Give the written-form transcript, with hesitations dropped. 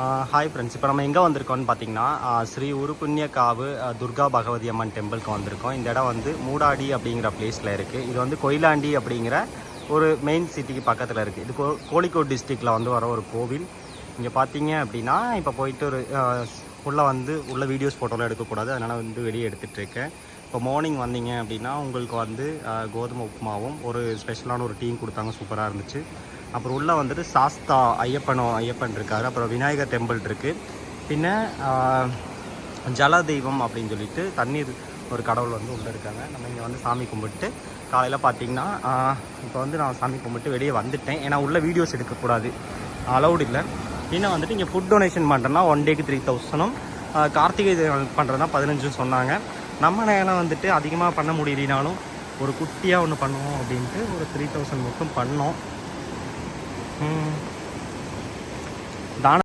Hi friends, இப்போ நம்ம எங்கே வந்திருக்கோம்னு பார்த்தீங்கன்னா ஸ்ரீ உருப்புண்ணியக்காவு துர்கா பகவதி அம்மன் டெம்பிளுக்கு வந்திருக்கோம். இந்த இடம் வந்து மூடாடி அப்படிங்கிற பிளேஸில் இருக்குது. இது வந்து கொயிலாண்டி அப்படிங்கிற ஒரு மெயின் சிட்டிக்கு பக்கத்தில் இருக்குது. இது கோழிக்கோட் டிஸ்ட்ரிக்டில் வந்து வர ஒரு கோவில். இங்கே பார்த்தீங்க அப்படின்னா இப்போ போயிட்டு ஒரு உள்ள வீடியோஸ் ஃபோட்டோலாம் எடுக்கக்கூடாது, அதனால் வந்து வெளியே எடுத்துகிட்ருக்கேன். இப்போ மார்னிங் வந்தீங்க அப்படின்னா உங்களுக்கு வந்து கோதுமை உப்புமாவும் ஒரு ஸ்பெஷலான ஒரு டீம் கொடுத்தாங்க, சூப்பராக இருந்துச்சு. அப்புறம் உள்ளே வந்துட்டு சாஸ்தா ஐயப்பன் இருக்கார். அப்புறம் விநாயகர் டெம்பிள் இருக்குது. பின்ன ஜல தெய்வம் அப்படின்னு சொல்லிட்டு தண்ணீர் ஒரு கடவுள் வந்து உள்ளே இருக்காங்க. நம்ம இங்கே வந்து சாமி கும்பிட்டு காலையில் பார்த்தீங்கன்னா இப்போ வந்து நான் சாமி கும்பிட்டு வெளியே வந்துட்டேன். ஏன்னா உள்ள வீடியோஸ் எடுக்கக்கூடாது, அலௌட் இல்லை. இன்னும் வந்துட்டு இங்கே ஃபுட் டொனேஷன் பண்ணுறேன்னா 1 டேக்கு 3000, கார்த்திகை பண்ணுறதுனா 15 சொன்னாங்க. நம்ம நேரம் வந்துட்டு அதிகமாக பண்ண முடியலனாலும் ஒரு குட்டியாக ஒன்று பண்ணுவோம் அப்படின்ட்டு ஒரு 3000 மட்டும் பண்ணோம்.